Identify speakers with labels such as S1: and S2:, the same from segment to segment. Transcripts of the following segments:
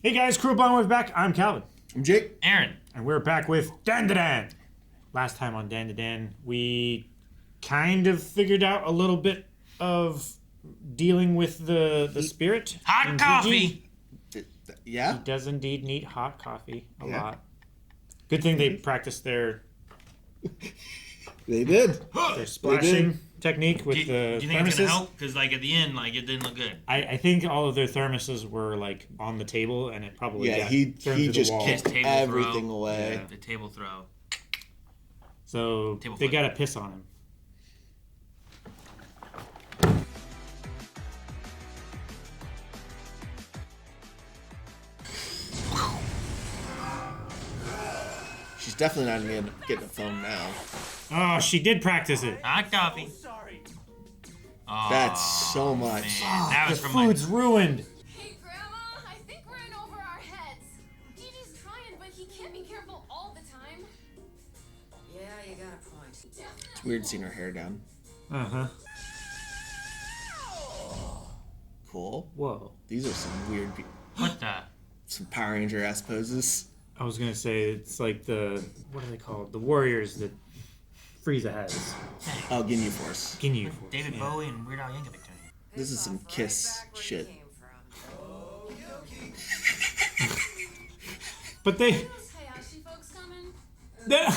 S1: Hey guys, Crew Bond with back. I'm Calvin.
S2: I'm Jake.
S3: Aaron.
S1: And we're back with Dandadan. Last time on Dandadan, we kind of figured out a little bit of dealing with the spirit.
S3: Hot coffee.
S2: Yeah?
S1: He does indeed need hot coffee a lot. Good thing they practiced their
S2: They did.
S1: splashing technique with the
S3: do you think it's
S1: thermoses.
S3: gonna help? Because like at the end, like it didn't look good.
S1: I think all of their thermoses were like on the table, and it probably
S2: Yeah,
S1: got
S2: he
S1: thrown through
S2: just
S1: the wall.
S2: kicked
S3: Table
S2: everything
S3: throw.
S2: away.
S1: Yeah.
S3: The table throw.
S1: So
S3: Table
S1: they
S3: flip.
S1: got to piss on him.
S2: She's definitely not gonna get a phone now.
S1: Oh, she did practice it.
S3: Hot coffee. Oh,
S2: That's so much.
S3: man. That was
S1: The
S3: from
S1: food's ruined.
S4: Hey, Grandma, I think we're in over our heads. DJ's trying, but he can't be careful all the time.
S5: Yeah, you got a point.
S2: It's weird seeing her hair down.
S1: Uh-huh.
S2: Cool.
S1: Whoa.
S2: These are some weird,
S3: what the?
S2: some Power Ranger-ass poses.
S1: I was going to say, it's like the, what are they called? The warriors that Frieza has.
S2: Oh, Ginyu Force.
S1: Ginyu Force.
S3: David
S1: yeah.
S3: Bowie and Weird Al Yankovic doing it.
S2: This is some Kiss shit.
S1: But they...
S4: Those Hayashi folks coming?
S1: they-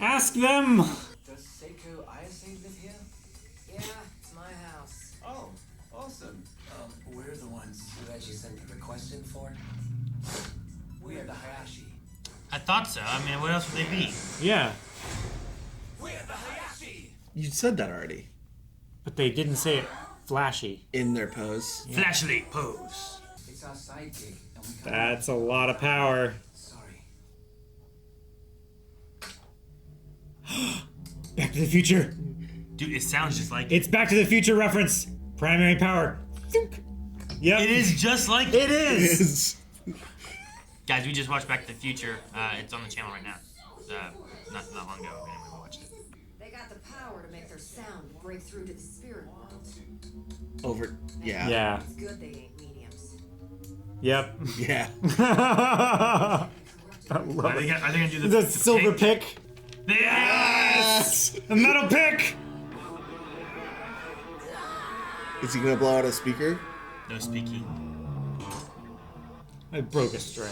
S1: Ask them!
S6: Does Seiko Ayase live here?
S5: Yeah, it's my house.
S6: Oh, awesome. We're the ones who actually sent the request in for. We are the Hayashi.
S3: I thought so. I mean, what else would they be?
S1: Yeah,
S6: We are the Hayashi!
S2: You said that already.
S1: but they didn't say it flashy.
S2: In their pose.
S3: Flashlight pose.
S6: It's our side gig, and we can't.
S1: That's a lot of power.
S6: Sorry.
S1: Back to the Future.
S3: Dude, it sounds just like
S1: It's Back to the Future reference. Primary power. Thunk. Yep.
S3: it is just like
S1: It is.
S3: Guys, we just watched Back to the Future. It's on the channel right now. Not long ago. Anyway, we watched it.
S5: They got the power to make their sound break through to the spirit world.
S2: Over. Yeah.
S1: Yeah.
S5: It's good they ain't mediums.
S1: Yep.
S2: Yeah.
S1: I love
S3: Are they
S1: it.
S3: gonna do
S1: The silver pick.
S3: Yes!
S1: The metal pick.
S2: Is he gonna blow out a speaker?
S3: No speaking.
S1: I broke a string.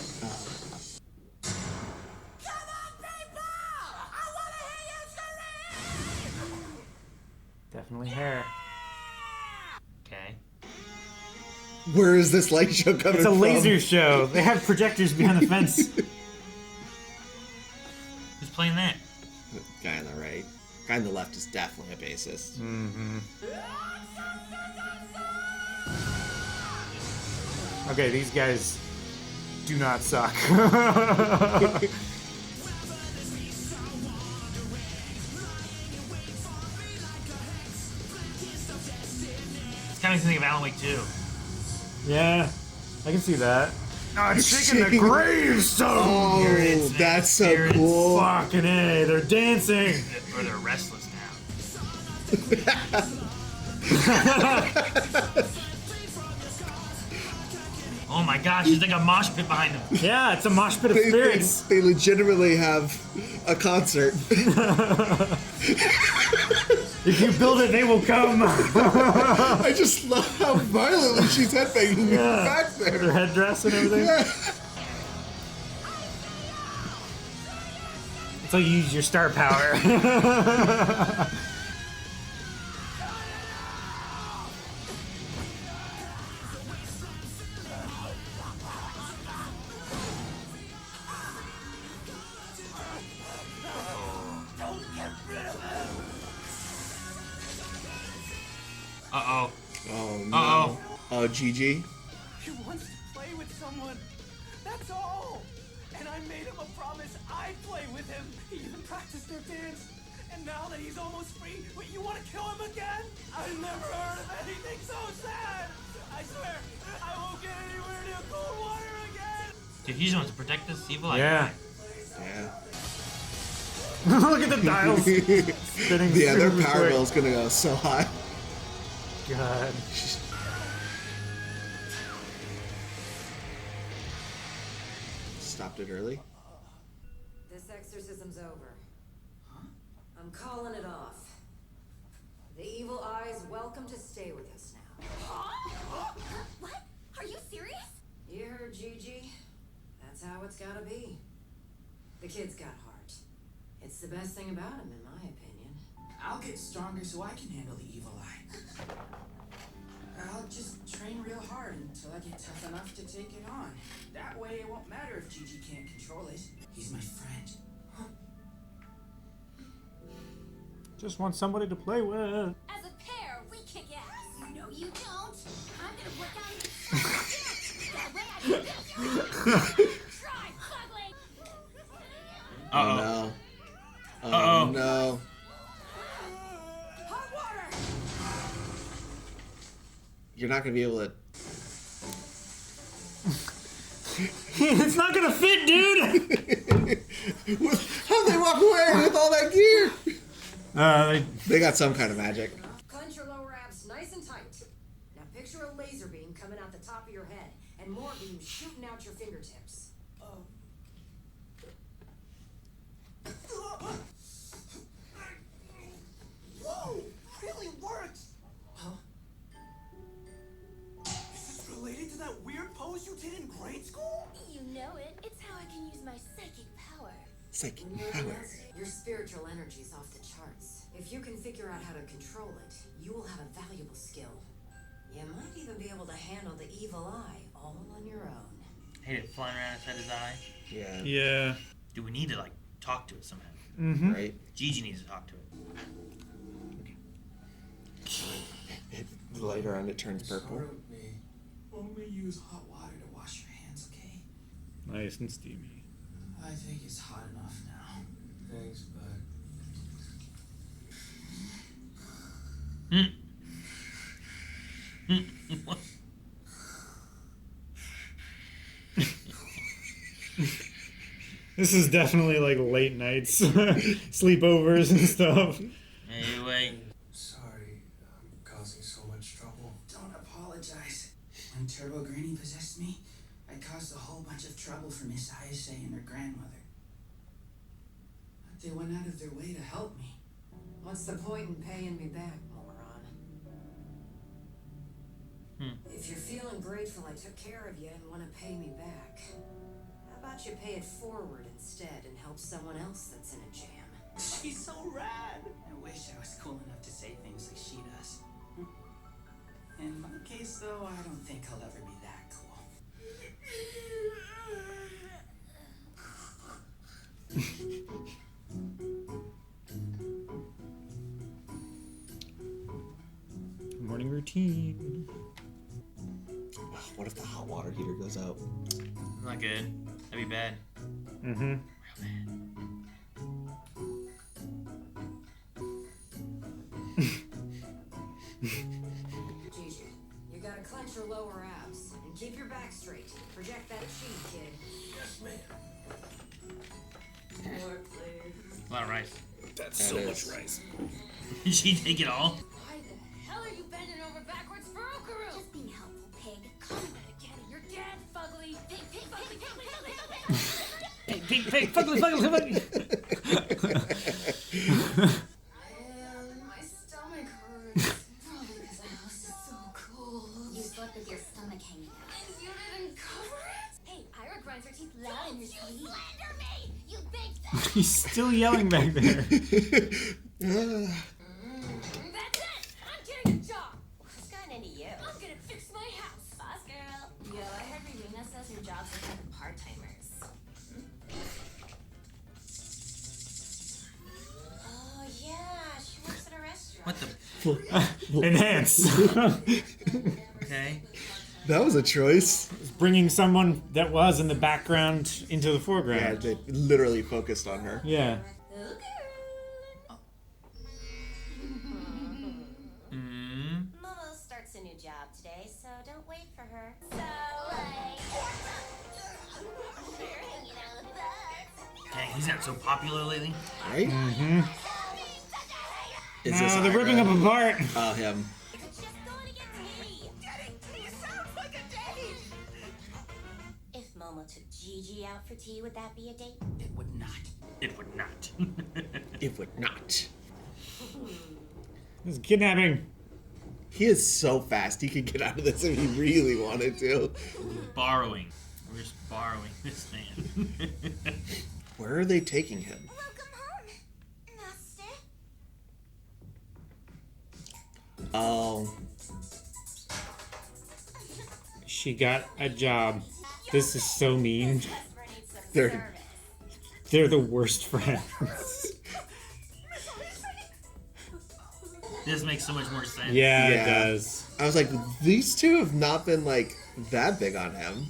S1: Definitely hair.
S3: Okay.
S2: Where is this light show coming
S1: It's a
S2: from?
S1: laser show. They have projectors behind the fence.
S3: Who's playing that?
S2: Guy on the right. Guy on the left is definitely a bassist.
S1: Okay, these guys do not suck.
S3: It's kind of makes me think of Alan Wake 2.
S1: Yeah, I can see that. Oh, it's shaking the gravestone!
S2: Oh,
S3: Spirits, man,
S2: that's so
S3: spirits.
S2: cool.
S1: Fucking A, they're dancing!
S3: Or they're restless now. Oh my gosh, there's like a mosh pit behind them.
S1: Yeah, it's a mosh pit of
S2: They
S1: spirits.
S2: legitimately have a concert.
S1: If you build it, they will come.
S2: I just love how violently she's headbanging back
S1: Their
S2: there.
S1: headdress and everything.
S2: Yeah.
S1: It's like you use your star power.
S3: Uh-oh.
S2: Oh no.
S3: Uh-oh.
S2: Oh, Gigi.
S6: He wants to play with someone. That's all. And I made him a promise I'd play with him. He even practiced their dance. And now that he's almost free, wait, you want to kill him again? I've never heard of anything so sad. I swear, I won't get anywhere near cold water again.
S3: Dude, he's the one to protect this evil.
S1: Yeah.
S2: Yeah.
S1: Look at the dials spinning.
S2: Yeah, their
S1: super
S2: power
S1: quick.
S2: bill's gonna go so high.
S1: God.
S2: stopped it early.
S5: This exorcism's over. I'm calling it off. The evil eye's welcome to stay with us now.
S4: What? Are you serious?
S5: You heard Gigi. That's how it's gotta be. The kid's got heart. It's the best thing about him, in my opinion.
S6: I'll get stronger so I can handle the evil eye. I'll just train real hard until I get tough enough to take it on. That way it won't matter if Gigi can't control it. He's my friend.
S1: Just want somebody to play with.
S4: As a pair, we kick ass. No, you don't. I'm gonna work out his that way I can get you. Try, ugly.
S2: Oh no. Oh
S1: Uh-oh.
S2: no.
S5: Hot water!
S2: You're not gonna be able to.
S1: It's not gonna fit, dude!
S2: How'd they walk away with all that gear?
S1: They
S2: They got some kind of magic.
S5: Clench your lower abs nice and tight. Now picture a laser beam coming out the top of your head, and more beams shooting out your fingertips.
S6: Whoa! Really works! Huh? Is this related to that weird pose you did in grade school?
S4: You know it. It's how I can use my psychic power.
S2: Psychic
S5: When you're
S2: power.
S5: enhanced, your spiritual energy's off the charts. If you can figure out how to control it, you will have a valuable skill. You might even be able to handle the evil eye all on your own.
S3: Hate it flying around inside his eye.
S2: Yeah.
S1: yeah.
S3: Do we need to like talk to it somehow?
S1: Mm-hmm.
S2: Right.
S3: Gigi needs to talk to it.
S2: Later on, it turns purple.
S6: Only use hot water to wash your hands, okay?
S1: Nice and steamy.
S6: I think it's hot enough now. Thanks, bud.
S3: What?
S1: This is definitely like late nights, sleepovers and stuff.
S3: Anyway,
S7: Sorry, I'm causing so much trouble.
S6: Don't apologize. When Turbo Granny possessed me, I caused a whole bunch of trouble for Miss Ayase and her grandmother. But they went out of their way to help me.
S5: What's the point in paying me back, moron? If you're feeling grateful I took care of you and want to pay me back, how about you pay it forward instead and help someone else that's in a jam?
S6: She's so rad. I wish I was cool enough to say things like she does. In my case, though, I don't think I'll ever be that cool.
S1: Morning routine.
S2: What if the hot water heater goes out?
S3: not good. That'd be bad.
S1: Mm-hmm.
S3: Real bad.
S5: Gigi, you gotta clench your lower abs and keep your back straight. Project that chi, kid.
S7: Yes, ma'am.
S5: More, please.
S3: A lot of rice.
S2: That's so much rice.
S3: Did she take it all?
S4: Why the hell are you bending over backwards for Okaru? Just being helpful, pig. Call me that again and you're dead, fugly. Pig, pig, fugly, fugly, fugly, fugly.
S1: Pig, fugly, fugly, fugly.
S4: My stomach hurts. Probably because the house is so cold. You slept with your stomach hanging out. And you didn't cover it? Hey, Ira grinds her teeth loud in your sleep. Slander me, you big fat.
S1: He's still yelling back there.
S4: That's it! I'm getting a job!
S5: What's gotten into you?
S4: I'm gonna fix my house!
S5: Boss girl. Yo, I heard Rena says your job's like having part-timers. Oh, yeah. She works at a restaurant.
S3: What the?
S1: Enhance.
S3: Okay.
S2: That was a choice.
S1: Bringing someone that was in the background into the
S2: Yeah,
S1: foreground.
S2: they literally focused on her.
S1: Yeah.
S5: Momo starts a new job today, so don't wait for her.
S3: Dang, he's not so popular lately.
S2: Right?
S1: Mm-hmm.
S2: Is
S1: No,
S2: this
S1: they're ripping
S2: Ira?
S1: up apart.
S2: Oh, him.
S5: Just going to get tea.
S6: Getting tea sounds like a date!
S5: If Momo
S4: Momo took Gigi out for tea, would that be a date?
S3: It would not. It would not.
S2: It would not.
S1: This is kidnapping.
S2: He is so fast. He could get out of this if he really wanted to.
S3: Borrowing. We're just borrowing this man.
S2: Where are they taking him?
S4: Welcome home, Master.
S2: Oh.
S1: She got a job. This is so mean.
S2: They're
S1: They're the worst friends.
S3: This makes so much more sense.
S1: Yeah,
S2: Yeah.
S1: it does.
S2: I was like, these two have not been like that big on him.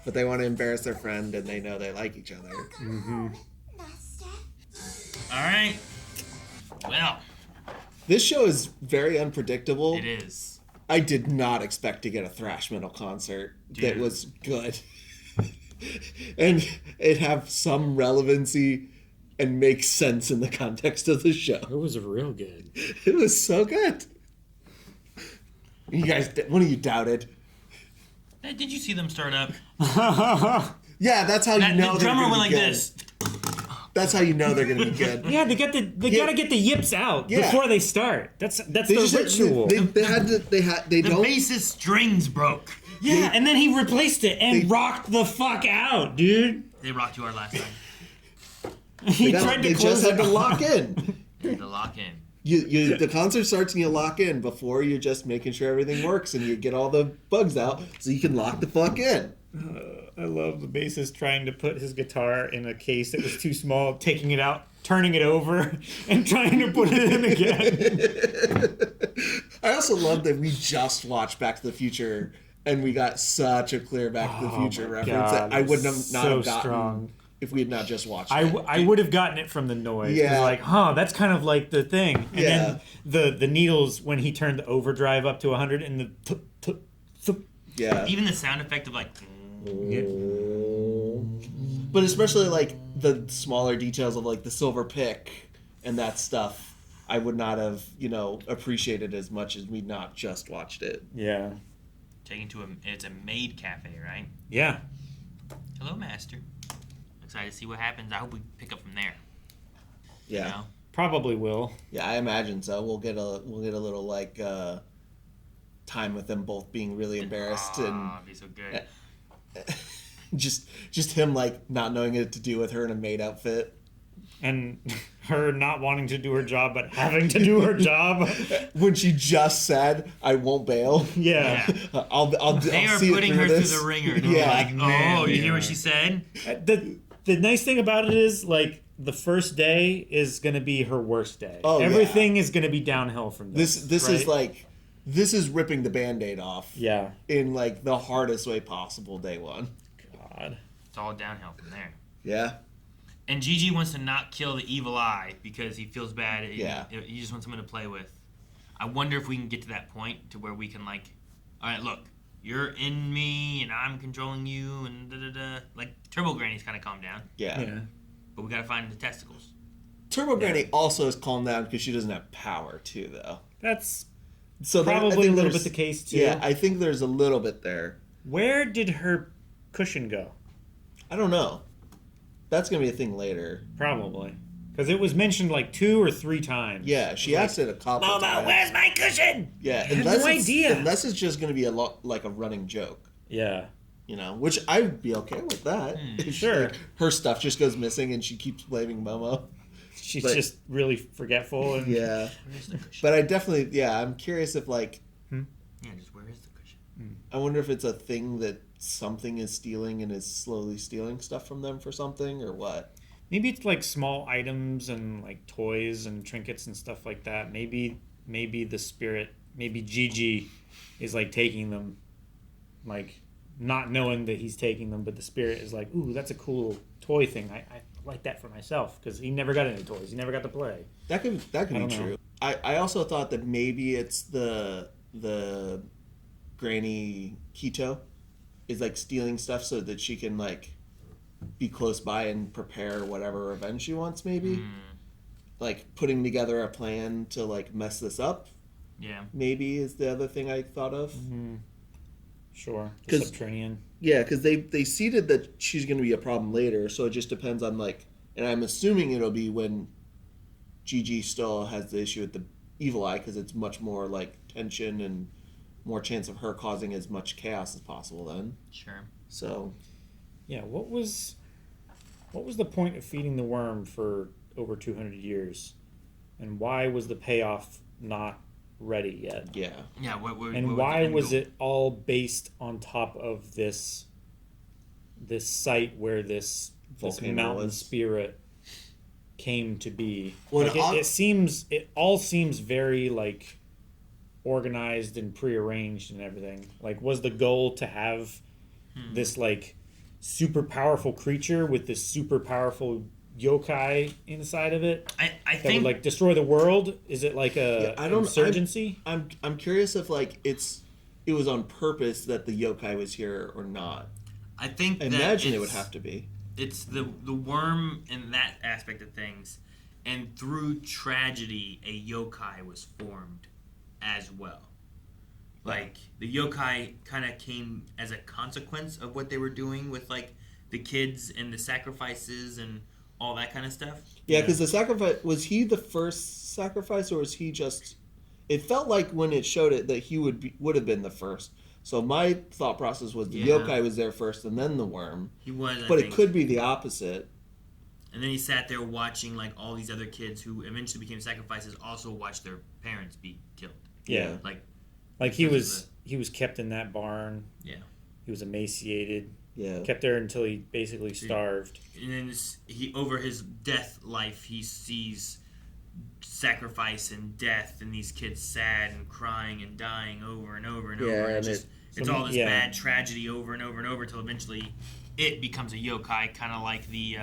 S2: But they want to embarrass their friend and they know they like each other.
S4: Master.
S3: All right. Well,
S2: This show is very unpredictable.
S3: it is.
S2: I did not expect to get a thrash metal concert that
S3: Dude.
S2: was good. And it have some relevancy and make sense in the context of the show.
S1: It was real good.
S2: It was so good. You guys, one of you doubted.
S3: Hey, did you see them start up?
S2: Yeah, that's how you
S3: That,
S2: know
S3: the
S2: they're
S3: drummer
S2: gonna
S3: went
S2: be
S3: like
S2: good.
S3: this.
S2: That's how you know they're gonna be good.
S1: Yeah, they gotta get the yips out
S2: Yeah.
S1: before they start. That's
S2: They
S1: the
S2: just
S1: ritual.
S2: they had to they
S3: The
S2: don't
S3: bassist strings broke.
S1: yeah, and then he replaced it and rocked the fuck out, dude.
S3: They rocked you hard last time.
S1: He
S2: they,
S1: tried to
S2: they
S1: close
S2: just had
S1: it
S2: to
S1: off.
S2: lock in.
S3: The lock in.
S2: You the concert starts and you lock in before you're just making sure everything works and you get all the bugs out so you can lock the fuck in.
S1: I love the bassist trying to put his guitar in a case that was too small, taking it out, turning it over, and trying to put it in again.
S2: I also love that we just watched Back to the Future and we got such a clear Back to the Future
S1: my
S2: reference
S1: God,
S2: that I wouldn't have not
S1: so
S2: have gotten
S1: strong.
S2: if we had not just watched
S1: I,
S2: it.
S1: I would have gotten it from the noise.
S2: Yeah.
S1: Like, that's kind of like the thing. And
S2: Yeah.
S1: then the needles, when he turned the overdrive up to 100 and the
S2: Yeah.
S3: Even the sound effect of like.
S2: But especially like the smaller details of like the silver pick and that stuff, I would not have, appreciated as much as we not just watched it.
S1: Yeah.
S3: Taken to it's a maid cafe, right?
S1: Yeah.
S3: Hello, master. Excited to see what happens. I hope we pick up from there.
S2: Yeah.
S3: You know?
S1: Probably will.
S2: Yeah, I imagine so. We'll get a little like time with them both being really embarrassed and
S3: it'd be so good.
S2: just him like not knowing what to do with her in a maid outfit.
S1: And her not wanting to do her job, but having to do her job.
S2: When she just said, "I won't bail."
S1: Yeah.
S3: Yeah.
S2: I'll
S3: They are
S2: see it
S3: putting
S2: through
S3: her
S2: this.
S3: through the ringer. And
S2: Yeah.
S3: we're like,
S1: Man,
S3: you hear
S1: yeah.
S3: what she said?
S1: The nice thing about it is, like, the first day is going to be her worst day.
S2: Oh, yeah.
S1: Everything is going to be downhill from
S2: This is
S1: right?
S2: like this is ripping the Band-Aid off.
S1: Yeah.
S2: In like the hardest way possible, day one.
S1: God.
S3: It's all downhill from there.
S2: Yeah.
S3: And Gigi wants to not kill the evil eye because he feels bad.
S2: Yeah.
S3: He just wants someone to play with. I wonder if we can get to that point to where we can, like, all right, look, you're in me and I'm controlling you and da-da-da. Like, Turbo Granny's kind of calmed down,
S2: Yeah.
S1: Yeah.
S3: but we got to find the testicles.
S2: Turbo Granny also has calmed down because she doesn't have power too, though.
S1: That's
S2: So there- I
S1: probably
S2: think
S1: a little
S2: there's-
S1: bit the case, too.
S2: Yeah, I think there's a little bit there.
S1: Where did her cushion go?
S2: I don't know. That's gonna be a thing later.
S1: Probably. Because it was mentioned like 2 or 3 times.
S2: Yeah, she asked it a couple
S1: Momo,
S2: times.
S1: where's my cushion?
S2: Yeah,
S1: I have no idea.
S2: Unless it's just gonna be a lot like a running joke,
S1: Yeah.
S2: which I'd be okay with that. If,
S1: Sure.
S2: like, her stuff just goes missing and she keeps blaming Momo.
S1: She's
S2: But-
S1: just really forgetful. And
S2: Yeah,
S3: Where's the cushion?
S2: but I definitely, I'm curious if like,
S3: Yeah, just where is the cushion?
S2: I wonder if it's a thing that something is stealing and is slowly stealing stuff from them for something or what.
S1: Maybe it's like small items and like toys and trinkets and stuff like that. Maybe the spirit, maybe Gigi is like taking them, like not knowing that he's taking them, but the spirit is like, ooh, that's a cool toy thing. I like that for myself because he never got any toys. He never got to play.
S2: That could
S1: I
S2: be
S1: don't know.
S2: true. I also thought that maybe it's the Granny Kito is like stealing stuff so that she can like be close by and prepare whatever revenge she wants, maybe. Like putting together a plan to like mess this up,
S3: Yeah.
S2: maybe is the other thing I thought of.
S1: Sure. The
S2: 'Cause-
S1: subterranean.
S2: Yeah, because they seeded that she's going to be a problem later, so it just depends on like, and I'm assuming it'll be when Gigi still has the issue with the evil eye, because it's much more like tension and more chance of her causing as much chaos as possible then.
S3: Sure.
S2: So
S1: Yeah. What was the point of feeding the worm for over 200 years, and why was the payoff not ready yet?
S2: yeah,
S3: Yeah. What
S1: And
S3: was
S1: why
S3: the end
S1: was
S3: goal?
S1: it all based on top of this site where this
S2: Volcano
S1: mountain
S2: was.
S1: spirit came to be?
S2: Well,
S1: Like, it all seems very like organized and prearranged and everything. Like, was the goal to have this like super powerful creature with this super powerful yokai inside of it
S3: I
S1: that
S3: think
S1: would like destroy the world? Is it like a
S2: I don't-
S1: insurgency?
S2: I'm curious if like it was on purpose that the yokai was here or not.
S3: I think
S2: I
S3: that
S2: imagine it would
S3: it's-
S2: have to be.
S3: It's the worm in that aspect of things, and through tragedy, a yokai was formed as well. Like the yokai kind of came as a consequence of what they were doing with like the kids and the sacrifices and all that kind of stuff.
S2: Yeah, because the sacrifice, was he the first sacrifice, or was he just? It felt like when it showed it that he would have been the first. So my thought process was the
S3: Yeah.
S2: yokai was there first and then the worm,
S3: He was,
S2: but
S3: I
S2: it
S3: think.
S2: could be the opposite.
S3: And then he sat there watching like all these other kids who eventually became sacrifices also watch their parents be killed.
S1: Yeah.
S3: Like
S1: He
S3: because of
S1: was kept in that barn.
S3: Yeah.
S1: He was emaciated.
S2: Yeah,
S1: Kept there until he basically starved.
S3: and then he over his death life he sees sacrifice and death and these kids sad and crying and dying over and over and
S2: Yeah,
S3: over, and
S2: and
S3: it's
S1: So,
S3: all this
S1: yeah.
S3: bad tragedy over and over and over until eventually it becomes a yokai, kind of like the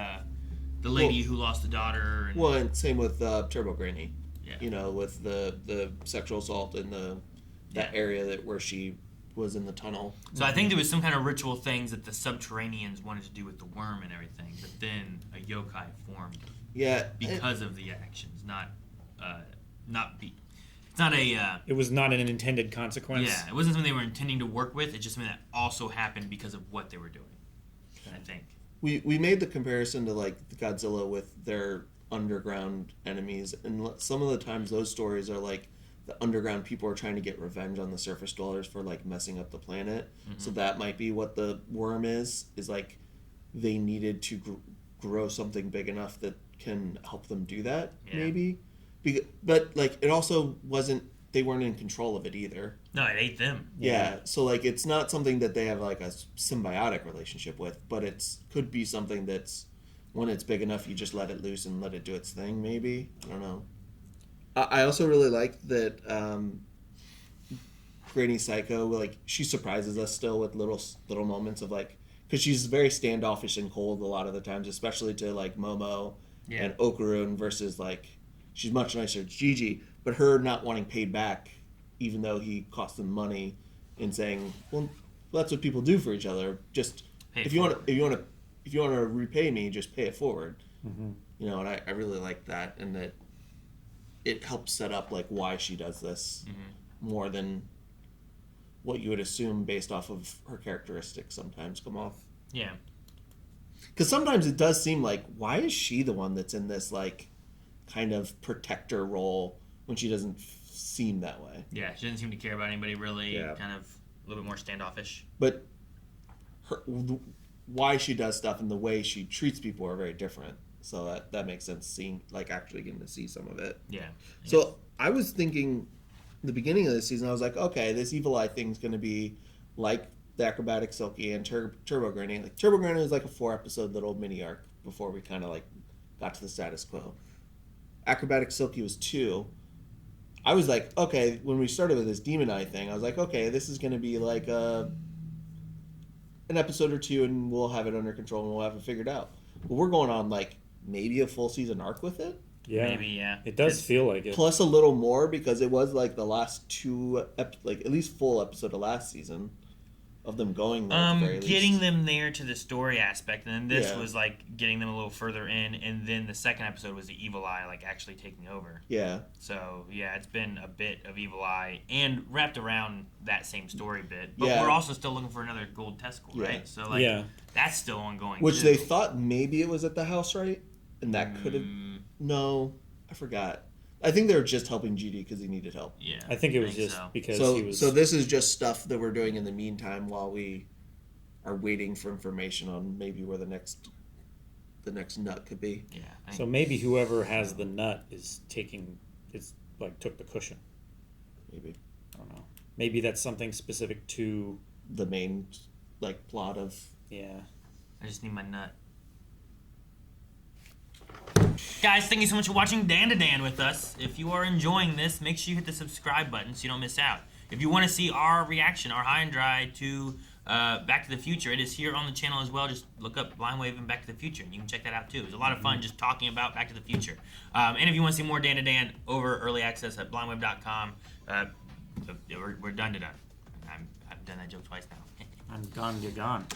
S3: lady who lost the daughter. And,
S2: well, and same with Turbo Granny.
S3: Yeah.
S2: You know, with the sexual assault in that area where she was in the tunnel.
S3: so I think there was some kind of ritual things that the subterraneans wanted to do with the worm and everything, but then a yokai formed
S2: Yeah,
S3: because of the actions, it's not a
S1: It was not an intended consequence.
S3: yeah, it wasn't something they were intending to work with. It's just something that also happened because of what they were doing. I think.
S2: we made the comparison to like the Godzilla with their underground enemies, and some of the times those stories are like the underground people are trying to get revenge on the surface dwellers for like messing up the planet. So that might be what the worm is like they needed to grow something big enough that can help them do that.
S3: Yeah.
S2: Maybe, but like it also wasn't. They weren't in control of it either.
S3: No, it ate them.
S2: Yeah, so like it's not something that they have like a symbiotic relationship with, but it's could be something that's when it's big enough, you just let it loose and let it do its thing. Maybe, I don't know. I also really like that Granny Seiko, like she surprises us still with little moments of like, because she's very standoffish and cold a lot of the times, especially to like Momo
S3: Yeah.
S2: and Okarun versus like she's much nicer to Gigi, but her not wanting paid back, even though he cost them money, and saying, well, that's what people do for each other. Just
S3: Pay it
S2: if you want to repay me, just pay it forward.
S1: Mm-hmm.
S2: You know, and I really like that, and that it helps set up like why she does this more than what you would assume based off of her characteristics sometimes come off.
S3: Yeah.
S2: Because sometimes it does seem like, why is she the one that's in this like kind of protector role when she doesn't seem that way?
S3: Yeah, she doesn't seem to care about anybody really.
S2: Yeah.
S3: Kind of a little bit more standoffish.
S2: But why she does stuff and the way she treats people are very different. So that makes sense. Seeing like actually getting to see some of it.
S3: Yeah.
S2: So I was thinking, the beginning of this season, I was like, okay, this evil eye thing's going to be like the Acrobatic Silky and Turbo Granny. Like Turbo Granny was like a 4-episode little mini arc before we kind of like got to the status quo. Acrobatic Silky was 2. I was like, okay, when we started with this Demon Eye thing, I was like, okay, this is going to be like an episode or 2 and we'll have it under control and we'll have it figured out. But we're going on like maybe a full season arc with it.
S1: Yeah.
S3: Maybe, yeah.
S1: It does feel like it.
S2: Plus a little more because it was like the last 2 like at least full episode of last season of them going there. At the very
S3: Getting
S2: least.
S3: them there to the story aspect, and then this
S2: Yeah.
S3: was like getting them a little further in, and then the second episode was the evil eye like actually taking over.
S2: Yeah.
S3: So yeah, it's been a bit of evil eye and wrapped around that same story bit. But
S2: Yeah.
S3: we're also still looking for another gold testicle,
S2: Yeah.
S3: right? So like
S1: Yeah.
S3: that's still ongoing.
S2: Which
S3: too.
S2: they thought maybe it was at the house, right? And that could have.
S3: Mm,
S2: No, I forgot. I think they were just helping GD because he needed help.
S3: yeah,
S1: I think it was just
S3: so.
S1: because
S2: So,
S1: he was.
S2: so this is just stuff that we're doing in the meantime while we are waiting for information on maybe where the next nut could be.
S3: Yeah. I
S1: So
S3: think-
S1: maybe whoever has the nut is taking. It's like took the cushion.
S2: Maybe
S1: I don't know. Maybe that's something specific to.
S2: the main like plot of.
S1: Yeah.
S3: I just need my nut. Guys, thank you so much for watching Dandadan with us. If you are enjoying this, make sure you hit the subscribe button so you don't miss out. If you want to see our reaction, our high and dry to Back to the Future, it is here on the channel as well. Just look up Blind Wave and Back to the Future, and you can check that out too. It's a lot of fun just talking about Back to the Future. And if you want to see more Dandadan over early access at blindwave.com, we're done to done. I've done that joke twice now.
S1: I'm gone. You're gone.